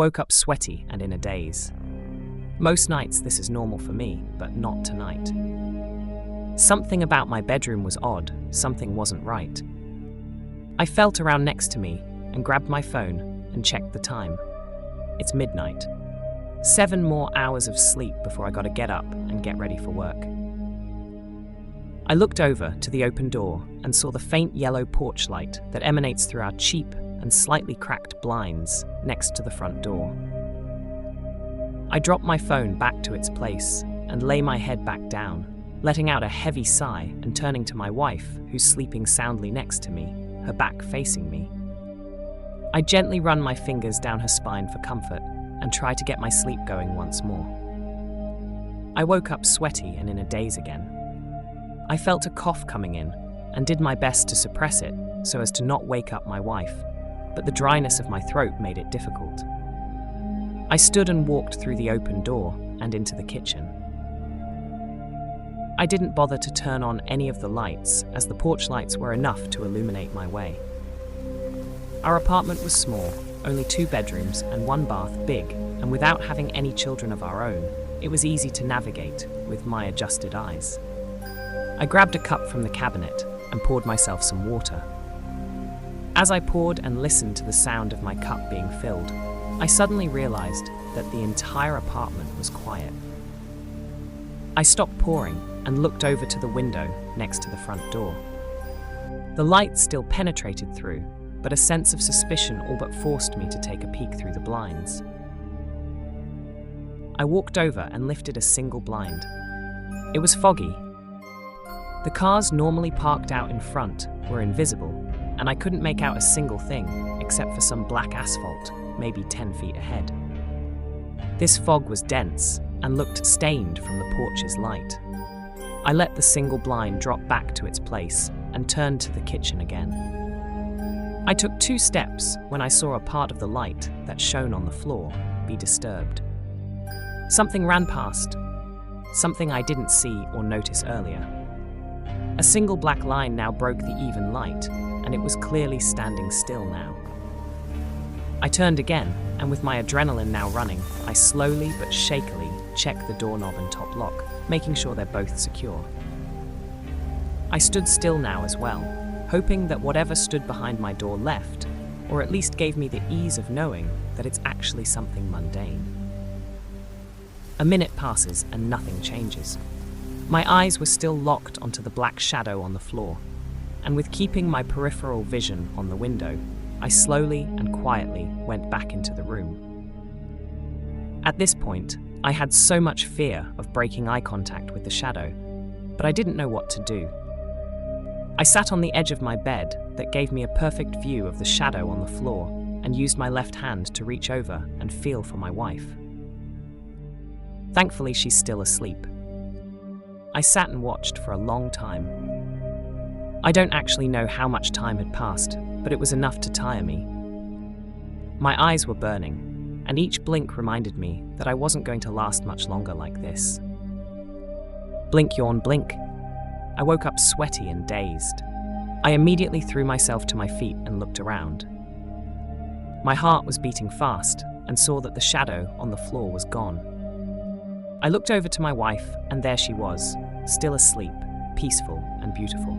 woke up sweaty and in a daze. Most nights this is normal for me, but not tonight. Something about my bedroom was odd, something wasn't right. I felt around next to me and grabbed my phone and checked the time. It's midnight. 7 more hours of sleep before I gotta get up and get ready for work. I looked over to the open door and saw the faint yellow porch light that emanates through our cheap and slightly cracked blinds next to the front door. I dropped my phone back to its place and lay my head back down, letting out a heavy sigh and turning to my wife, who's sleeping soundly next to me, her back facing me. I gently run my fingers down her spine for comfort and try to get my sleep going once more. I woke up sweaty and in a daze again. I felt a cough coming in and did my best to suppress it so as to not wake up my wife, but the dryness of my throat made it difficult. I stood and walked through the open door and into the kitchen. I didn't bother to turn on any of the lights, as the porch lights were enough to illuminate my way. Our apartment was small, only 2 bedrooms and 1 bath big, and without having any children of our own, it was easy to navigate with my adjusted eyes. I grabbed a cup from the cabinet and poured myself some water. As I poured and listened to the sound of my cup being filled, I suddenly realized that the entire apartment was quiet. I stopped pouring and looked over to the window next to the front door. The light still penetrated through, but a sense of suspicion all but forced me to take a peek through the blinds. I walked over and lifted a single blind. It was foggy. The cars normally parked out in front were invisible, and I couldn't make out a single thing except for some black asphalt, maybe 10 feet ahead. This fog was dense and looked stained from the porch's light. I let the single blind drop back to its place and turned to the kitchen again. I took 2 steps when I saw a part of the light that shone on the floor be disturbed. Something ran past, something I didn't see or notice earlier. A single black line now broke the even light, and it was clearly standing still now. I turned again, and with my adrenaline now running, I slowly but shakily checked the doorknob and top lock, making sure they're both secure. I stood still now as well, hoping that whatever stood behind my door left, or at least gave me the ease of knowing that it's actually something mundane. A minute passes and nothing changes. My eyes were still locked onto the black shadow on the floor, and with keeping my peripheral vision on the window, I slowly and quietly went back into the room. At this point, I had so much fear of breaking eye contact with the shadow, but I didn't know what to do. I sat on the edge of my bed that gave me a perfect view of the shadow on the floor and used my left hand to reach over and feel for my wife. Thankfully, she's still asleep. I sat and watched for a long time. I don't actually know how much time had passed, but it was enough to tire me. My eyes were burning, and each blink reminded me that I wasn't going to last much longer like this. Blink, yawn, blink. I woke up sweaty and dazed. I immediately threw myself to my feet and looked around. My heart was beating fast and saw that the shadow on the floor was gone. I looked over to my wife, and there she was, still asleep, peaceful and beautiful.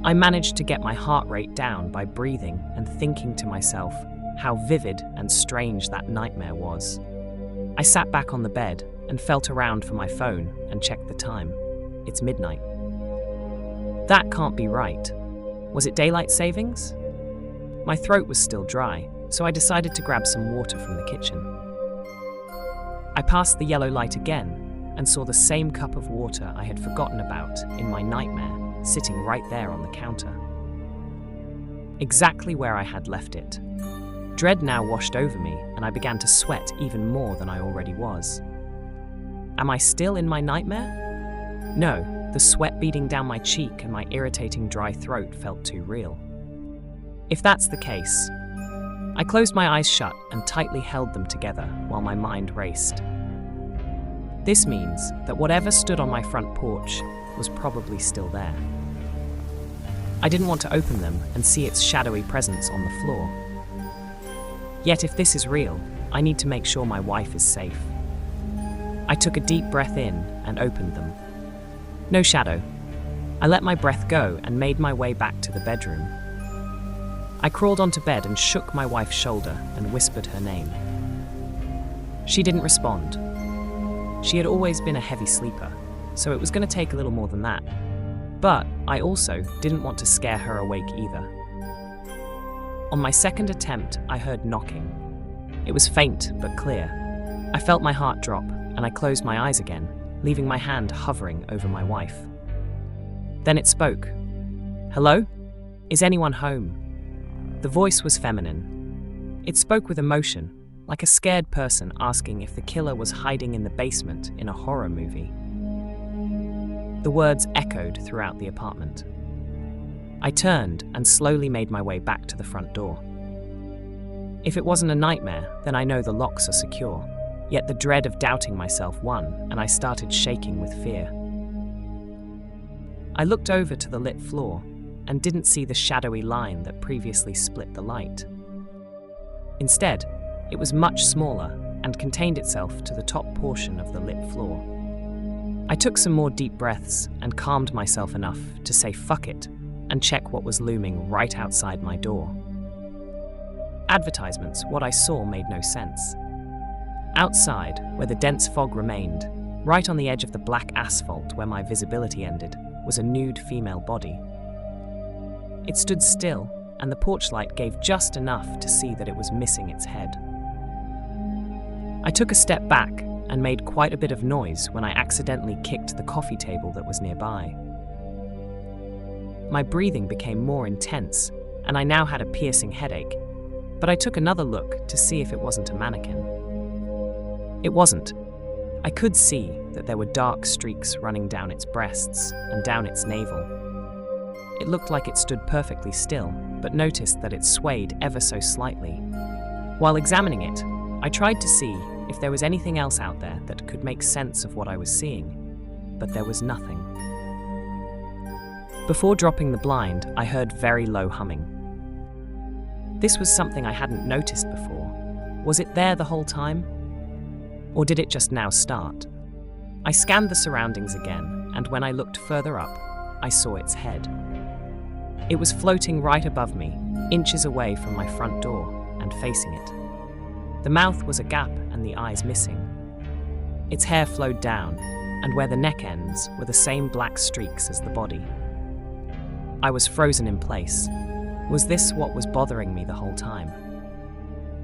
I managed to get my heart rate down by breathing and thinking to myself how vivid and strange that nightmare was. I sat back on the bed and felt around for my phone and checked the time. It's midnight. That can't be right. Was it daylight savings? My throat was still dry, so I decided to grab some water from the kitchen. I passed the yellow light again and saw the same cup of water I had forgotten about in my nightmare sitting right there on the counter. Exactly where I had left it. Dread now washed over me, and I began to sweat even more than I already was. Am I still in my nightmare? No, the sweat beading down my cheek and my irritating dry throat felt too real. If that's the case, I closed my eyes shut and tightly held them together while my mind raced. This means that whatever stood on my front porch was probably still there. I didn't want to open them and see its shadowy presence on the floor. Yet if this is real, I need to make sure my wife is safe. I took a deep breath in and opened them. No shadow. I let my breath go and made my way back to the bedroom. I crawled onto bed and shook my wife's shoulder and whispered her name. She didn't respond. She had always been a heavy sleeper, so it was going to take a little more than that. But I also didn't want to scare her awake either. On my second attempt, I heard knocking. It was faint but clear. I felt my heart drop, and I closed my eyes again, leaving my hand hovering over my wife. Then it spoke. "Hello? Is anyone home?" The voice was feminine. It spoke with emotion, like a scared person asking if the killer was hiding in the basement in a horror movie. The words echoed throughout the apartment. I turned and slowly made my way back to the front door. If it wasn't a nightmare, then I know the locks are secure. Yet the dread of doubting myself won, and I started shaking with fear. I looked over to the lit floor and didn't see the shadowy line that previously split the light. Instead, it was much smaller and contained itself to the top portion of the lit floor. I took some more deep breaths and calmed myself enough to say fuck it and check what was looming right outside my door. Advertisements, what I saw made no sense. Outside, where the dense fog remained, right on the edge of the black asphalt where my visibility ended, was a nude female body. It stood still, and the porch light gave just enough to see that it was missing its head. I took a step back and made quite a bit of noise when I accidentally kicked the coffee table that was nearby. My breathing became more intense, and I now had a piercing headache, but I took another look to see if it wasn't a mannequin. It wasn't. I could see that there were dark streaks running down its breasts and down its navel. It looked like it stood perfectly still, but noticed that it swayed ever so slightly. While examining it, I tried to see if there was anything else out there that could make sense of what I was seeing, but there was nothing. Before dropping the blind, I heard very low humming. This was something I hadn't noticed before. Was it there the whole time? Or did it just now start? I scanned the surroundings again, and when I looked further up, I saw its head. It was floating right above me, inches away from my front door, and facing it. The mouth was agape and the eyes missing. Its hair flowed down, and where the neck ends were the same black streaks as the body. I was frozen in place. Was this what was bothering me the whole time?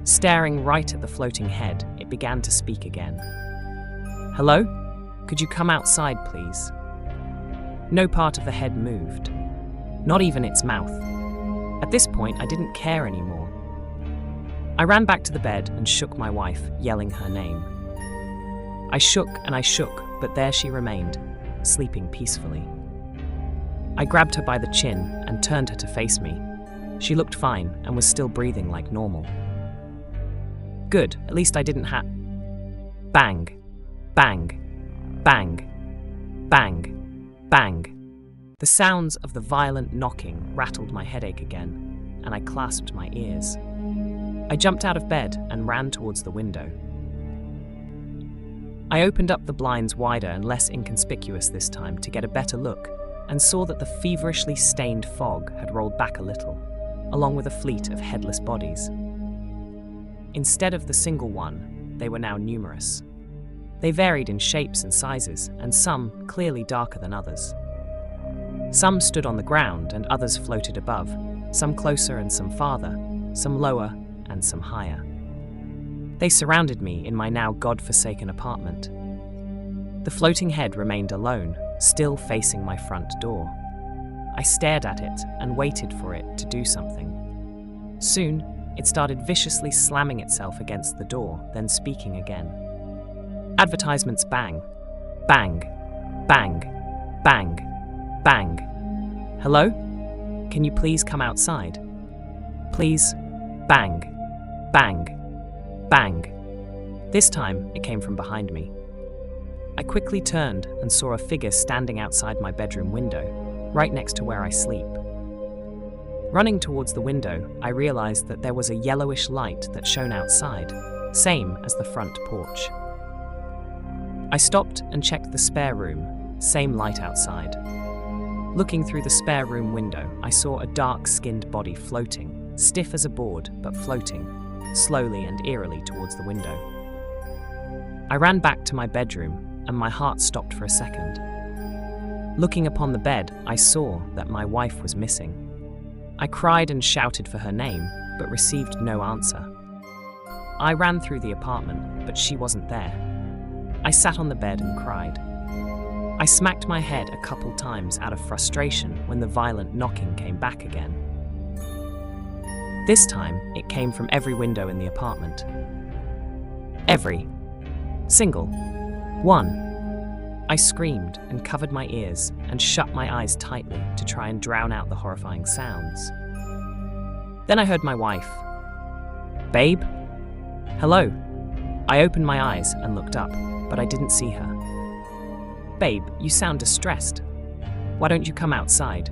Staring right at the floating head, it began to speak again. "Hello? Could you come outside, please?" No part of the head moved. Not even its mouth. At this point, I didn't care anymore. I ran back to the bed and shook my wife, yelling her name. I shook and I shook, but there she remained, sleeping peacefully. I grabbed her by the chin and turned her to face me. She looked fine and was still breathing like normal. Good, at least I didn't Bang, bang, bang, bang, bang. The sounds of the violent knocking rattled my headache again, and I clasped my ears. I jumped out of bed and ran towards the window. I opened up the blinds wider and less inconspicuous this time to get a better look, and saw that the feverishly stained fog had rolled back a little, along with a fleet of headless bodies. Instead of the single one, they were now numerous. They varied in shapes and sizes, and some clearly darker than others. Some stood on the ground and others floated above, some closer and some farther, some lower and some higher. They surrounded me in my now God-forsaken apartment. The floating head remained alone, still facing my front door. I stared at it and waited for it to do something. Soon, it started viciously slamming itself against the door, then speaking again. Advertisements bang, bang, bang, bang, bang. Hello? Can you please come outside? Please, bang, bang, bang. This time, it came from behind me. I quickly turned and saw a figure standing outside my bedroom window, right next to where I sleep. Running towards the window, I realized that there was a yellowish light that shone outside, same as the front porch. I stopped and checked the spare room, same light outside. Looking through the spare room window, I saw a dark-skinned body floating, stiff as a board, but floating, slowly and eerily towards the window. I ran back to my bedroom, and my heart stopped for a second. Looking upon the bed, I saw that my wife was missing. I cried and shouted for her name, but received no answer. I ran through the apartment, but she wasn't there. I sat on the bed and cried. I smacked my head a couple times out of frustration when the violent knocking came back again. This time, it came from every window in the apartment. Every single one. I screamed and covered my ears and shut my eyes tightly to try and drown out the horrifying sounds. Then I heard my wife. "Babe? Hello?" I opened my eyes and looked up, but I didn't see her. "Babe, you sound distressed. Why don't you come outside?"